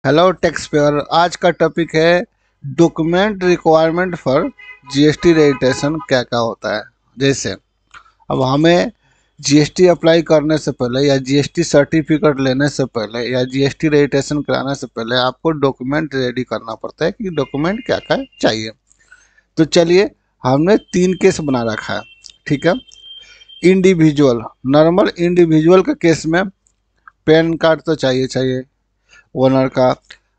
Hello tax payer. आज का topic है document requirement for GST registration. क्या क्या होता है। जैसे अब हमें जीएसटी अप्लाई करने से पहले या जीएसटी सर्टिफिकेट लेने से पहले या जीएसटी रजिस्ट्रेशन कराने से पहले आपको डॉक्यूमेंट रेडी करना पड़ता है कि डॉक्यूमेंट क्या क्या चाहिए। तो चलिए, हमने 3 केस बना रखा है। ठीक है। इंडिविजुअल, नॉर्मल इंडिविजुअल के केस में पैन कार्ड तो चाहिए चाहिए, ओनर का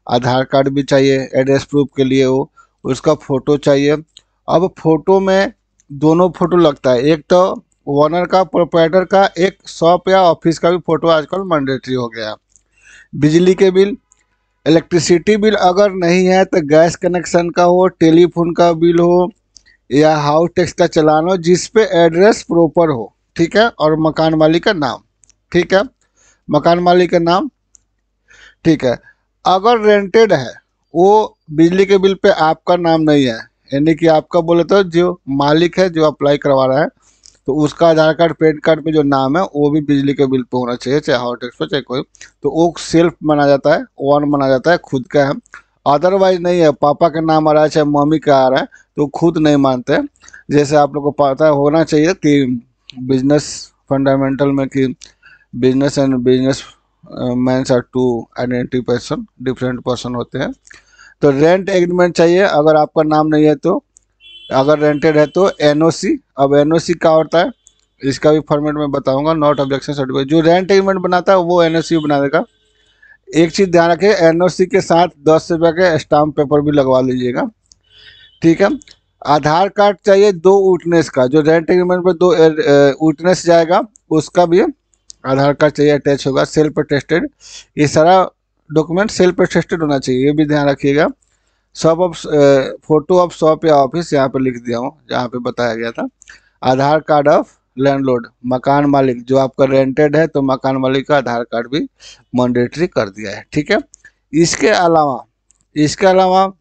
आधार कार्ड भी चाहिए एड्रेस प्रूफ के लिए, वो उसका फ़ोटो चाहिए। अब फोटो में दोनों फोटो लगता है, एक तो ओनर का प्रोप्राइटर का, एक शॉप या ऑफिस का भी फ़ोटो आजकल मैंडेटरी हो गया है। बिजली के बिल, इलेक्ट्रिसिटी बिल अगर नहीं है तो गैस कनेक्शन का हो, टेलीफोन का बिल हो या हाउस टैक्स का चालान हो जिस पे एड्रेस प्रॉपर हो। ठीक है। और मकान मालिक का नाम। ठीक है। मकान मालिक का नाम। ठीक है। अगर रेंटेड है, वो बिजली के बिल पे आपका नाम नहीं है, यानी कि आपका बोले तो जो मालिक है जो अप्लाई करवा रहा है तो उसका आधार कार्ड पैन कार्ड पे जो नाम है वो भी बिजली के बिल पे होना चाहिए, चाहे हाउस टैक्स पे चाहे कोई। तो वो सेल्फ माना जाता है, वन माना जाता है, खुद का है। अदरवाइज नहीं है, पापा का नाम आ रहा है चाहे मम्मी का आ रहा है तो खुद नहीं मानते। जैसे आप लोग को पता होना चाहिए कि बिजनेस फंडामेंटल में कि business and business men's are to identity person, different person होते हैं। तो रेंट एग्रीमेंट चाहिए अगर आपका नाम नहीं है तो। अगर रेंटेड है तो एनओसी। अब एनओसी क्या होता है इसका भी फॉर्मेट में बताऊंगा। नॉट ऑब्जेक्शन सर्टिफिकेट, जो रेंट एग्रीमेंट बनाता है वो एनओसी बना देगा। एक चीज़ ध्यान रखिए, एनओसी के साथ 10 रुपये के स्टाम्प पेपर भी लगवा लीजिएगा। ठीक है। आधार कार्ड चाहिए 2 विटनेस का, जो रेंट एग्रीमेंट पर 2 विटनेस जाएगा उसका भी आधार कार्ड चाहिए, अटैच होगा, सेल्फ अटेस्टेड। ये सारा डॉक्यूमेंट सेल्फ अटेस्टेड होना चाहिए, ये भी ध्यान रखिएगा। सब ऑफ फोटो ऑफ शॉप या ऑफिस यहाँ पे लिख दिया हूँ जहाँ पे बताया गया था। आधार कार्ड ऑफ लैंडलॉर्ड, मकान मालिक जो आपका रेंटेड है तो मकान मालिक का आधार कार्ड भी मैंडेटरी कर दिया है। ठीक है। इसके अलावा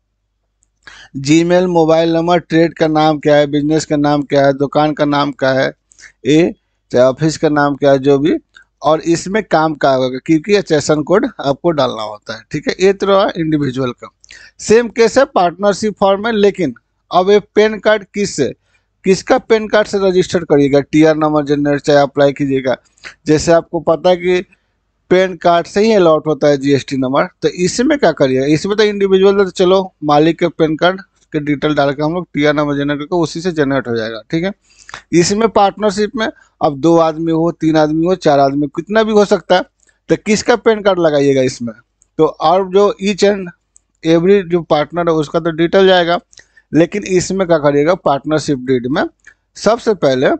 जीमेल, मोबाइल नंबर, ट्रेड का नाम क्या है, बिजनेस का नाम क्या है, दुकान का नाम क्या है, ये चाहे ऑफिस का नाम क्या है, जो भी। और इसमें काम का होगा क्योंकि एचएसएन कोड आपको डालना होता है। ठीक है। ये तो रहा इंडिविजुअल का। सेम केस है पार्टनरशिप फॉर्म में, लेकिन अब ये पैन कार्ड किसका पैन कार्ड से रजिस्टर करिएगा, टीआर नंबर जनरेट चाहे अप्लाई कीजिएगा। जैसे आपको पता है कि पैन कार्ड से ही अलॉट होता है जीएसटी नंबर, तो इसमें क्या करिएगा, इसमें तो इंडिविजुअल तो चलो मालिक के पैन कार्ड के डिटेल डाल के हम लोग टीआर नंबर जनरेट करके उसी से जनरेट हो जाएगा। ठीक है। इसमें पार्टनरशिप में अब 2 आदमी हो, 3 आदमी हो, 4 आदमी, कितना भी हो सकता है, तो किसका पैन कार्ड लगाइएगा इसमें। तो और जो ईच एंड एवरी जो पार्टनर है उसका तो डिटेल जाएगा, लेकिन इसमें क्या करिएगा, पार्टनरशिप डीड में सबसे पहले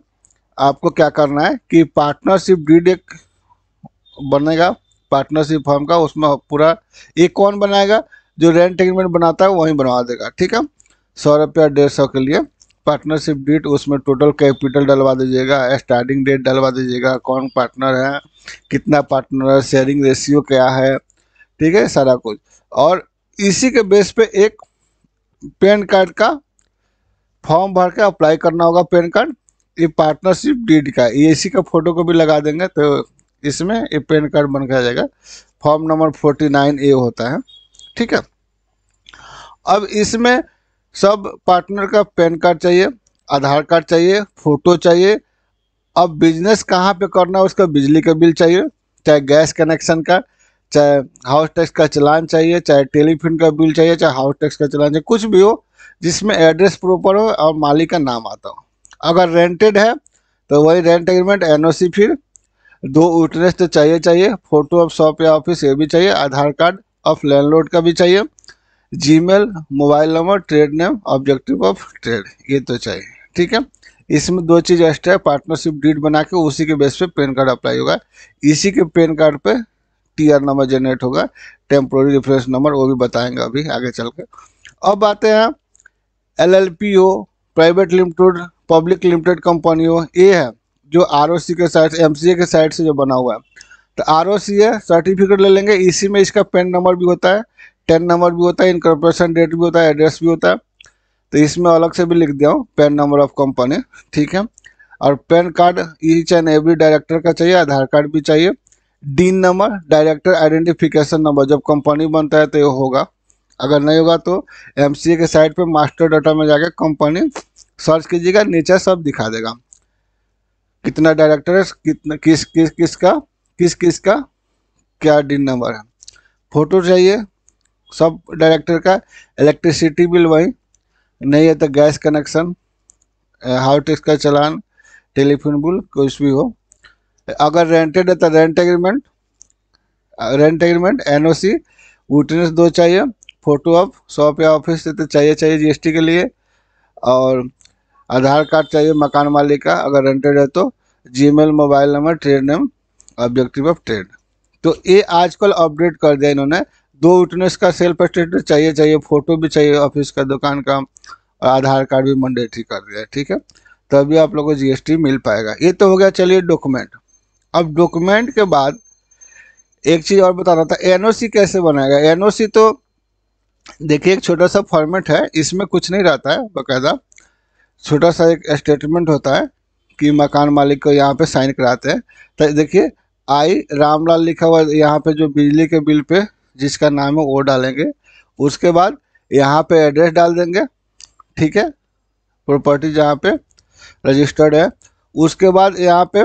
आपको क्या करना है कि पार्टनरशिप डीड एक बनेगा पार्टनरशिप फर्म का, उसमें पूरा एक कौन बनाएगा, जो रेंट एग्रीमेंट बनाता है वही बनवा देगा। ठीक है। 100 रुपया 150 के लिए पार्टनरशिप डेट, उसमें टोटल कैपिटल डलवा दीजिएगा, स्टार्टिंग डेट डलवा दीजिएगा, कौन पार्टनर है, कितना पार्टनर है, शेयरिंग रेशियो क्या है। ठीक है, सारा कुछ। और इसी के बेस पे एक पैन कार्ड का फॉर्म भर के अप्लाई करना होगा। पैन कार्ड ये पार्टनरशिप डीड का, ये इसी का फोटो को भी लगा देंगे तो इसमें ये पैन कार्ड बन के आ जाएगा। फॉर्म नंबर 49A होता है। ठीक है। अब इसमें सब पार्टनर का पैन कार्ड चाहिए, आधार कार्ड चाहिए, फोटो चाहिए। अब बिजनेस कहाँ पे करना है उसका बिजली का बिल चाहिए, चाहे गैस कनेक्शन का, चाहे हाउस टैक्स का चालान चाहिए, चाहे टेलीफोन का बिल चाहिए, चाहे हाउस टैक्स का चालान चाहिए, कुछ भी हो जिसमें एड्रेस प्रॉपर हो और मालिक का नाम आता हो। अगर रेंटेड है तो वही रेंट एग्रीमेंट, एनओसी, फिर 2 विटनेस तो चाहिए, फोटो ऑफ शॉप या ऑफिस ये भी चाहिए, आधार कार्ड ऑफ लैंडलॉर्ड का भी चाहिए, Gmail, mobile number, trade name, objective of trade, ये तो चाहिए। ठीक है। इसमें 2 चीज़ एक्स्ट्रा है, पार्टनरशिप डीड बना के उसी के बेस पे पैन कार्ड अप्लाई होगा। इसी के पैन कार्ड पे टीआर नंबर जनरेट होगा, टेम्पोररी रेफरेंस नंबर, वो भी बताएंगे अभी आगे चल के। अब आते हैं एलएलपी हो, private limited, public limited company हो, ये है जो आरओसी के साइड से, एमसीए के साइड से जो बना हुआ है। तो आरओसी है, सर्टिफिकेट ले लेंगे, इसी में इसका पैन नंबर भी होता है, टेन नंबर भी होता है, इनकॉर्पोरेशन डेट भी होता है, एड्रेस भी होता है। तो इसमें अलग से भी लिख दिया हूँ पैन नंबर ऑफ कंपनी। ठीक है। और pan card each and every director का चाहिए, आधार कार्ड भी चाहिए, dean number, director identification number, जब कंपनी बनता है तो ये होगा, अगर नहीं होगा तो एमसीए के साइट पे मास्टर डाटा में जाकर कंपनी सर्च कीजिएगा, नीचे सब दिखा देगा कितना डायरेक्टर है, कितना किस किस का क्या डीन नंबर है। फोटो चाहिए सब डायरेक्टर का, इलेक्ट्रिसिटी बिल वही, नहीं है तो गैस कनेक्शन, हाउस टैक्स का चालान, टेलीफोन बिल कुछ भी हो, अगर रेंटेड है तो रेंट एग्रीमेंट, एनओसी, विटनेस 2 चाहिए, फोटो ऑफ शॉप या ऑफिस से तो चाहिए जीएसटी के लिए, और आधार कार्ड चाहिए मकान मालिक का अगर रेंटेड है तो, Gmail, mobile number, trade name, objective of trade. तो ये आजकल अपडेट कर दिया इन्होंने, 2 विटनेस का सेल्फ स्टेटमेंट चाहिए, फोटो भी चाहिए ऑफिस का, दुकान का, और आधार कार्ड भी मैंडेटरी कर दिया है, ठीक है, तभी आप लोगों को जीएसटी मिल पाएगा। ये तो हो गया चलिए डॉक्यूमेंट। अब डॉक्यूमेंट के बाद एक चीज़ और बता रहा था, एनओसी कैसे बनाएगा। एनओसी तो देखिए एक छोटा सा फॉर्मेट है, इसमें कुछ नहीं रहता है, बाकायदा छोटा सा एक स्टेटमेंट होता है कि मकान मालिक को यहाँ पे साइन कराते हैं। तो देखिए आई रामलाल लिखा हुआ यहाँ पे, जो बिजली के बिल पे जिसका नाम है वो डालेंगे, उसके बाद यहाँ पे एड्रेस डाल देंगे, ठीक है, प्रॉपर्टी जहाँ पे रजिस्टर्ड है, उसके बाद यहाँ पे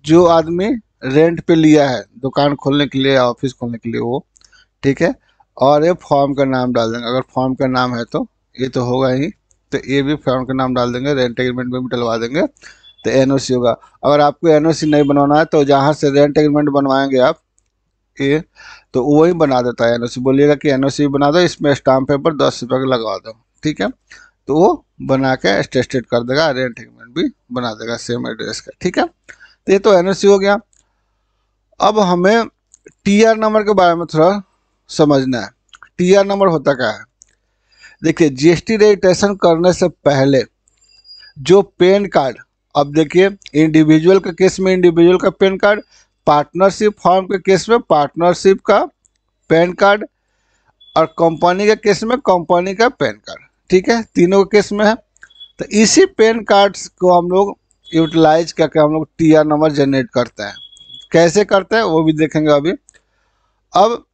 जो आदमी रेंट पे लिया है दुकान खोलने के लिए या ऑफिस खोलने के लिए वो, ठीक है, और ये फॉर्म का नाम डाल देंगे, अगर फॉर्म का नाम है तो, ये तो होगा ही, तो ये भी फॉर्म का नाम डाल देंगे, रेंट एग्रीमेंट में भी डलवा देंगे, तो एनओसी होगा। अगर आपको एनओसी नहीं बनवाना है तो जहाँ से रेंट एग्रीमेंट बनवाएंगे आप ये, तो वही बना देता है एनओसी, बोलिएगा कि एनओसी बना दो, इसमें स्टाम्प पेपर 10 रुपये का लगवा दो, ठीक है, तो वो बना के स्टेट कर देगा, रेंट एग्रीमेंट भी बना देगा सेम एड्रेस का, ठीक है। तो ये तो एनओसी हो गया। अब हमें टीआर नंबर के बारे में थोड़ा समझना है। टीआर नंबर होता क्या है, देखिए जीएसटी रजिस्ट्रेशन करने से पहले जो पैन कार्ड, अब देखिए इंडिविजुअल के केस में इंडिविजुअल का पैन कार्ड, पार्टनरशिप फॉर्म के केस में पार्टनरशिप का पैन कार्ड, और कंपनी के केस में कंपनी का पैन कार्ड, ठीक है, तीनों के केस में है। तो इसी पैन कार्ड्स को हम लोग यूटिलाइज करके हम लोग टीआर नंबर जनरेट करते हैं। कैसे करते हैं वो भी देखेंगे अभी। अब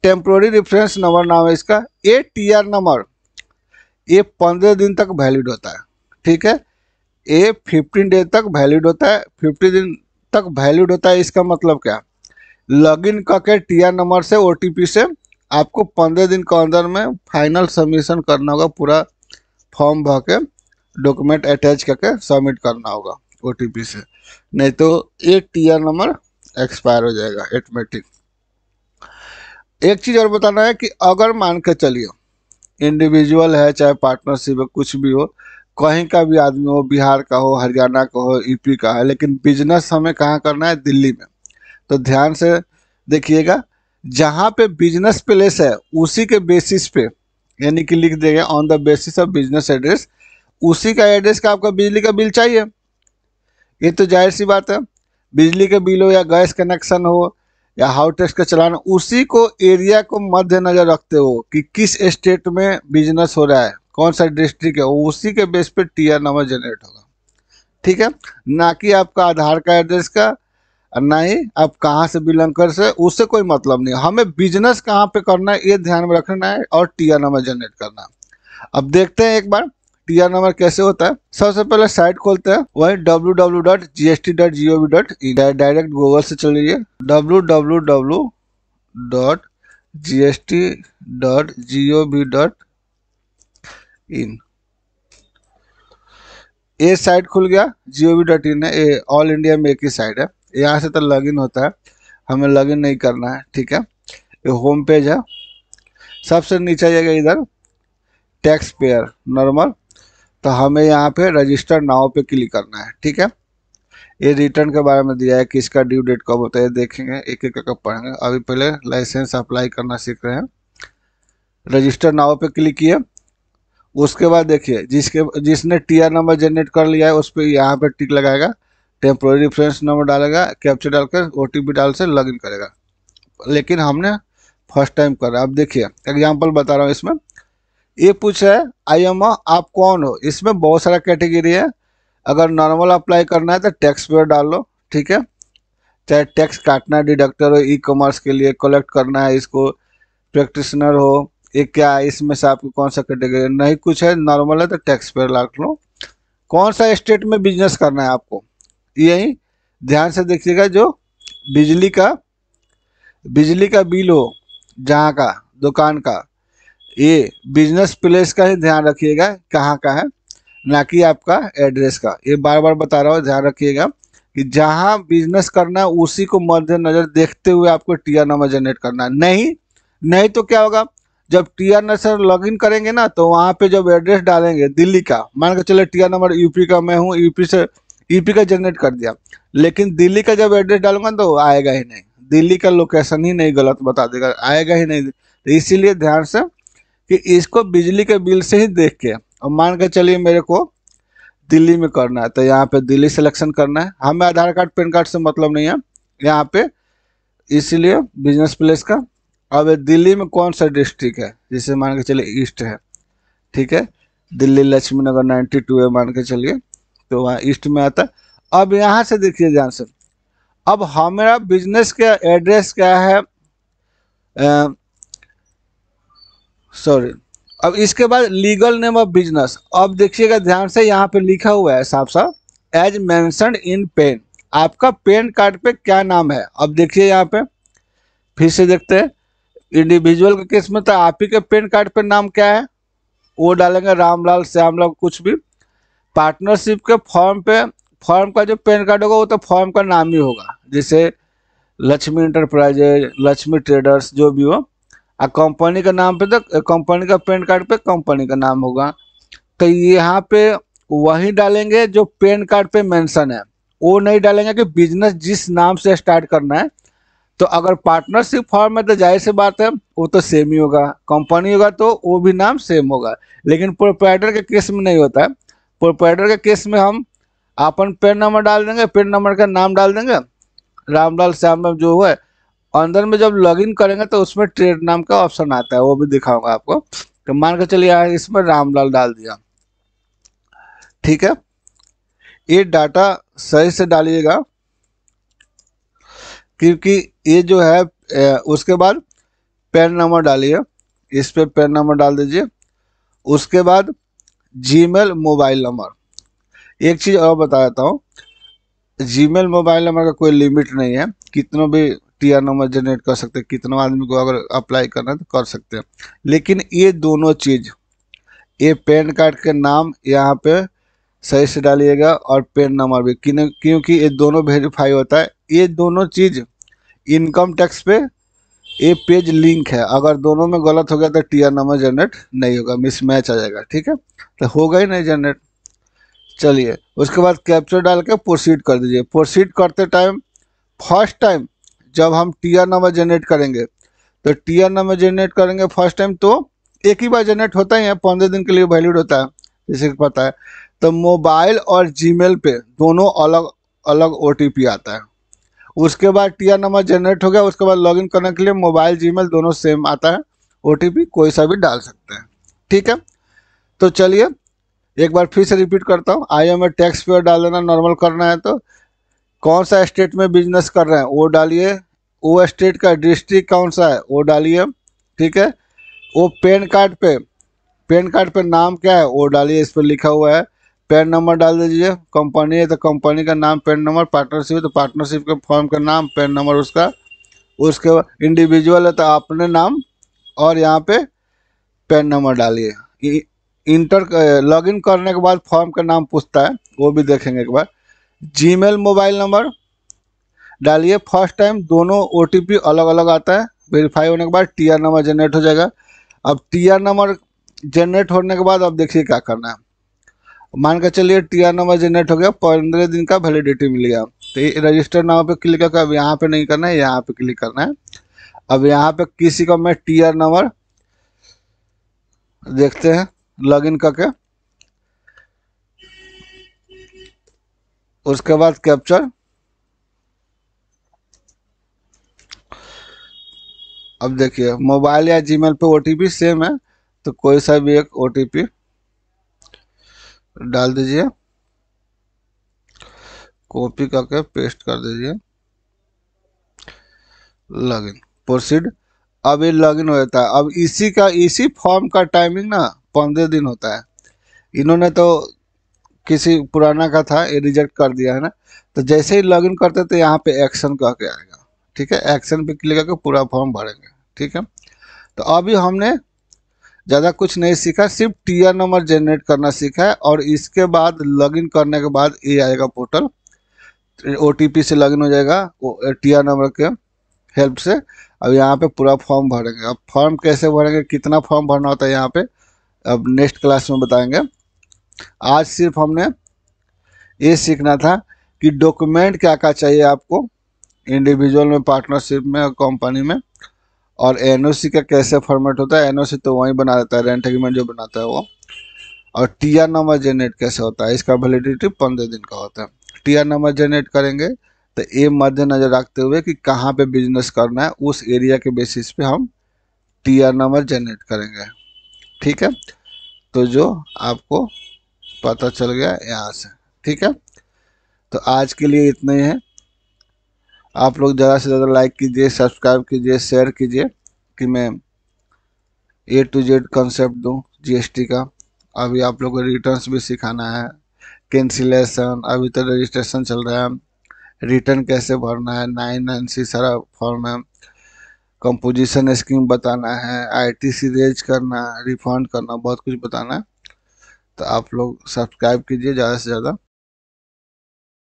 टेम्पोररी रेफरेंस नंबर नाम है इसका। ये टीआर नंबर ये 15 दिन तक वैलिड होता है, ठीक है, ये 15 डे तक वैलिड होता है, 50 दिन तक वैलिड होता है। इसका मतलब क्या, लॉगिन करके टीआर नंबर से ओटीपी से आपको 15 दिन के अंदर में फाइनल सबमिशन करना होगा, पूरा फॉर्म भर के डॉक्यूमेंट अटैच करके सबमिट करना होगा ओटीपी से, नहीं तो ये टीआर नंबर एक्सपायर हो जाएगा ऑटोमेटिक। एक चीज़ और बताना है कि अगर मान के चलिए इंडिविजुअल है चाहे पार्टनरशिप है कुछ भी हो, कहीं का भी आदमी हो, बिहार का हो, हरियाणा का हो, यूपी का है, लेकिन बिजनेस हमें कहाँ करना है, दिल्ली में, तो ध्यान से देखिएगा, जहाँ पे बिजनेस प्लेस है उसी के बेसिस पे, यानी कि लिख देंगे on the basis of business address, उसी का एड्रेस का आपका बिजली का बिल चाहिए। ये तो जाहिर सी बात है, बिजली के बिल हो या गैस कनेक्शन हो या हाउस टैक्स का चलान, उसी को एरिया को मद्देनजर रखते हो कि किस स्टेट में बिजनेस हो रहा है, कौन सा डिस्ट्रिक्ट है, उसी के बेस पे टीआर नंबर जनरेट होगा, ठीक है, ना कि आपका आधार का एड्रेस का, और ना ही आप कहाँ से बिलोंग कर से, उससे कोई मतलब नहीं। हमें बिजनेस कहाँ पे करना है ये ध्यान में रखना है, और टीआर नंबर जनरेट करना है। अब देखते हैं एक बार टीआर नंबर कैसे होता है। सबसे पहले साइट खोलते हैं, वही www.gst.gov.in, डायरेक्ट गूगल से चलिए www.gst.gov.in, ये साइट खुल गया, gov.in है, ये ऑल इंडिया में एक ही साइट है, यहाँ से तो लॉगिन होता है, हमें लॉगिन नहीं करना है, ठीक है, ये होम पेज है। सबसे नीचे जाएगा इधर टैक्स पेयर नॉर्मल, तो हमें यहाँ पे रजिस्टर नाउ पे क्लिक करना है, ठीक है। ये रिटर्न के बारे में दिया है कि इसका ड्यू डेट कब होता है, देखेंगे एक एक करके पढ़ेंगे। अभी पहले लाइसेंस अप्लाई करना सीख रहे हैं। रजिस्टर नाउ पे क्लिक किए, उसके बाद देखिए जिसने टीआर नंबर जनरेट कर लिया है उस पर यहाँ पे टिक लगाएगा, टेम्पोररी रेफरेंस नंबर डालेगा, कैप्चर डालकर ओटीपी डाल से लॉगिन करेगा, लेकिन हमने फर्स्ट टाइम कर रहा है। अब देखिए एग्जाम्पल बता रहा हूँ, इसमें ये पूछा है आई एम आप कौन हो, इसमें बहुत सारा कैटेगरी है। अगर नॉर्मल अप्लाई करना है तो टैक्स पेयर डाल लो, ठीक है, चाहे टैक्स काटना, डिडक्टर हो, ई कॉमर्स के लिए कलेक्ट करना है इसको, प्रैक्टिशनर हो, ये क्या है, इसमें से आपको कौन सा कैटेगरी नहीं, कुछ है नॉर्मल है तो टैक्स पेयर रख लो। कौन सा स्टेट में बिजनेस करना है आपको, यही ध्यान से देखिएगा। जो बिजली का बिजली का बिल हो जहाँ का, दुकान का, ये बिजनेस प्लेस का ही ध्यान रखिएगा कहाँ का है, ना कि आपका एड्रेस का। ये बार बार बता रहा हूँ, ध्यान रखिएगा कि जहाँ बिजनेस करना है उसी को मद्देनजर देखते हुए आपको टीआर नंबर जनरेट करना है। नहीं नहीं तो क्या होगा, जब टीआर नंबर लॉगिन करेंगे ना तो वहाँ पे जब एड्रेस डालेंगे दिल्ली का, मान के चले टीआर नंबर यूपी का मैं हूँ, यूपी का जनरेट कर दिया, लेकिन दिल्ली का जब एड्रेस डालूंगा तो आएगा ही नहीं, दिल्ली का लोकेशन ही नहीं, गलत बता देगा, आएगा ही नहीं। तो इसीलिए ध्यान से कि इसको बिजली के बिल से ही देख के, और मान के चलिए मेरे को दिल्ली में करना है तो यहाँ पे दिल्ली सिलेक्शन करना है, हमें आधार कार्ड पैन कार्ड से मतलब नहीं है यहाँ पे, इसीलिए बिजनेस प्लेस का। अब ये दिल्ली में कौन सा डिस्ट्रिक्ट है, जैसे मान के चलिए ईस्ट है, ठीक है, दिल्ली लक्ष्मी नगर 92 है मान के चलिए, तो वहाँ ईस्ट में आता है। अब यहाँ से देखिए ध्यान से, अब हमारा बिजनेस का एड्रेस क्या है, सॉरी, अब इसके बाद लीगल नेम ऑफ बिजनेस। अब देखिएगा ध्यान से, यहाँ पे लिखा हुआ है साफ साफ, एज मेंशन्ड इन पेन, आपका पेन कार्ड पे क्या नाम है। अब देखिए यहाँ पे फिर से देखते हैं, इंडिविजुअल के केस में तो आप ही के पेन कार्ड पे नाम क्या है वो डालेंगे, रामलाल, श्यामलाल, कुछ भी। पार्टनरशिप के फॉर्म पे, फॉर्म का जो पेन कार्ड होगा वो तो फॉर्म का नाम ही होगा, जैसे लक्ष्मी इंटरप्राइजेज, लक्ष्मी ट्रेडर्स, जो भी हो। और कंपनी का नाम पे तो कंपनी का पेन कार्ड पे कंपनी का नाम होगा। तो यहाँ पे वही डालेंगे जो पेन कार्ड पे मेंशन है, वो नहीं डालेंगे कि बिजनेस जिस नाम से स्टार्ट करना है। तो अगर पार्टनरशिप फॉर्म में तो जाहिर सी बात है वो तो सेम ही होगा, कंपनी होगा तो वो भी नाम सेम होगा, लेकिन प्रोप्राइटर के केस में नहीं होता है। प्रोप्राइटर के केस में हम अपन पेन नंबर डाल देंगे, पेन नंबर का नाम डाल देंगे, रामलाल श्यामलाल जो है। अंदर में जब लॉगिन करेंगे तो उसमें ट्रेड नाम का ऑप्शन आता है, वो भी दिखाऊंगा आपको। तो मान के चलिए यार इसमें रामलाल डाल दिया, ठीक है। ये डाटा सही से डालिएगा, क्योंकि ये जो है उसके बाद पैन नंबर डालिए, इस पे पैन नंबर डाल दीजिए। उसके बाद जीमेल मोबाइल नंबर। एक चीज़ और बता देता हूँ, जीमेल मोबाइल नंबर का कोई लिमिट नहीं है, कितनों भी टीआर नंबर जनरेट कर सकते हैं, कितनों आदमी को अगर अप्लाई करना है तो कर सकते हैं। लेकिन ये दोनों चीज़, ये पैन कार्ड के नाम यहाँ पे सही से डालिएगा और पैन नंबर भी, क्योंकि ये दोनों वेरीफाई होता है। ये दोनों चीज़ इनकम टैक्स पे ये पेज लिंक है, अगर दोनों में गलत हो गया तो टीआर नंबर जनरेट नहीं होगा, मिसमैच आ जाएगा, ठीक है, तो होगा ही नहीं जनरेट। चलिए उसके बाद कैप्चर डाल के प्रोसीड कर दीजिए। प्रोसीड करते टाइम फर्स्ट टाइम जब हम टीआर नंबर जनरेट करेंगे, तो टीआर नंबर जनरेट करेंगे फर्स्ट टाइम तो एक ही बार जनरेट होता ही है, 15 दिन के लिए वैलिड होता है, जैसे कि पता है। तो मोबाइल और जीमेल पे दोनों अलग अलग ओटीपी आता है। उसके बाद टीआर नंबर जनरेट हो गया, उसके बाद लॉगिन करने के लिए मोबाइल जीमेल दोनों सेम आता है, ओटीपी कोई सा भी डाल सकते हैं, ठीक है। तो चलिए एक बार फिर से रिपीट करता हूँ, आई में टैक्स पेयर डाल देना, नॉर्मल करना है तो कौन सा स्टेट में बिजनेस कर रहे हैं वो डालिए, वो स्टेट का डिस्ट्रिक्ट कौन सा है वो डालिए, ठीक है। वो पेन कार्ड पे नाम क्या है वो डालिए, इस पर लिखा हुआ है। पैन नंबर डाल दीजिए, कंपनी है तो कंपनी का नाम, पैन नंबर, पार्टनरशिप है तो पार्टनरशिप के फॉर्म का नाम, पैन नंबर उसका। उसके बाद इंडिविजुअल है तो अपने नाम, और यहाँ पे पैन नंबर डालिए। इंटर लॉगिन करने के बाद फॉर्म का नाम पूछता है, वो भी देखेंगे एक बार। जीमेल मोबाइल नंबर डालिए, फर्स्ट टाइम दोनों ओटीपी अलग अलग आता है, वेरीफाई होने के बाद टीआर नंबर जनरेट हो जाएगा। अब टीआर नंबर जनरेट होने के बाद अब देखिए क्या करना है। मान के चलिए टीआर नंबर जनरेट हो गया, 15 दिन का वैलिडिटी मिल गया, तो ये रजिस्टर नाम पे क्लिक करके अब यहाँ पे नहीं करना है, यहाँ पे क्लिक करना है। अब यहाँ पे किसी का मैं टीआर नंबर देखते हैं लॉगिन करके, उसके बाद कैप्चर। अब देखिए मोबाइल या जीमेल पे ओटीपी सेम है, तो कोई सा भी एक ओटीपी डाल दीजिए, कॉपी करके पेस्ट कर दीजिए। Login, proceed. अब ये लॉगिन हो जाता है। अब इसी फॉर्म का टाइमिंग ना 15 दिन होता है। इन्होंने तो किसी पुराना का था, ये रिजेक्ट कर दिया है ना। तो जैसे ही लॉगिन करते तो यहाँ पे एक्शन कह के आएगा। ठीक है, एक्शन पे क्लिक करके पूरा फॉर्म भरेंगे। ठीक है, तो अभी हमने ज़्यादा कुछ नहीं सीखा, सिर्फ टीआर नंबर जनरेट करना सीखा है। और इसके बाद लॉगिन करने के बाद ये आएगा पोर्टल, ओटीपी से लॉगिन हो जाएगा टीआर नंबर के हेल्प से। अब यहाँ पे पूरा फॉर्म भरेंगे। अब फॉर्म कैसे भरेंगे, कितना फॉर्म भरना होता है यहाँ पे अब नेक्स्ट क्लास में बताएंगे। आज सिर्फ हमने ये सीखना था कि डॉक्यूमेंट क्या क्या चाहिए आपको इंडिविजुअल में, पार्टनरशिप में और कंपनी में। और एनओसी का कैसे फॉर्मेट होता है, एनओसी तो वही बना देता है, रेंट एग्रीमेंट जो बनाता है वो। और टीआर नंबर जनरेट कैसे होता है, इसका वैलिडिटी 15 दिन का होता है। टीआर नंबर जनरेट करेंगे तो ये मद्देनजर रखते हुए कि कहाँ पे बिजनेस करना है, उस एरिया के बेसिस पे हम टीआर नंबर जनरेट करेंगे। ठीक है, तो जो आपको पता चल गया यहाँ से। ठीक है, तो आज के लिए इतना ही है। आप लोग ज़्यादा से ज़्यादा लाइक कीजिए, सब्सक्राइब कीजिए, शेयर कीजिए कि मैं A to Z कॉन्सेप्ट दूँ जीएसटी का। अभी आप लोग को रिटर्न्स भी सिखाना है, कैंसिलेशन, अभी तो रजिस्ट्रेशन चल रहा है, रिटर्न कैसे भरना है, 9(9)C सारा फॉर्म है, कंपोजिशन स्कीम बताना है, आईटीसी रेज करना, रिफंड करना, बहुत कुछ बताना है। तो आप लोग सब्सक्राइब कीजिए ज़्यादा से ज़्यादा।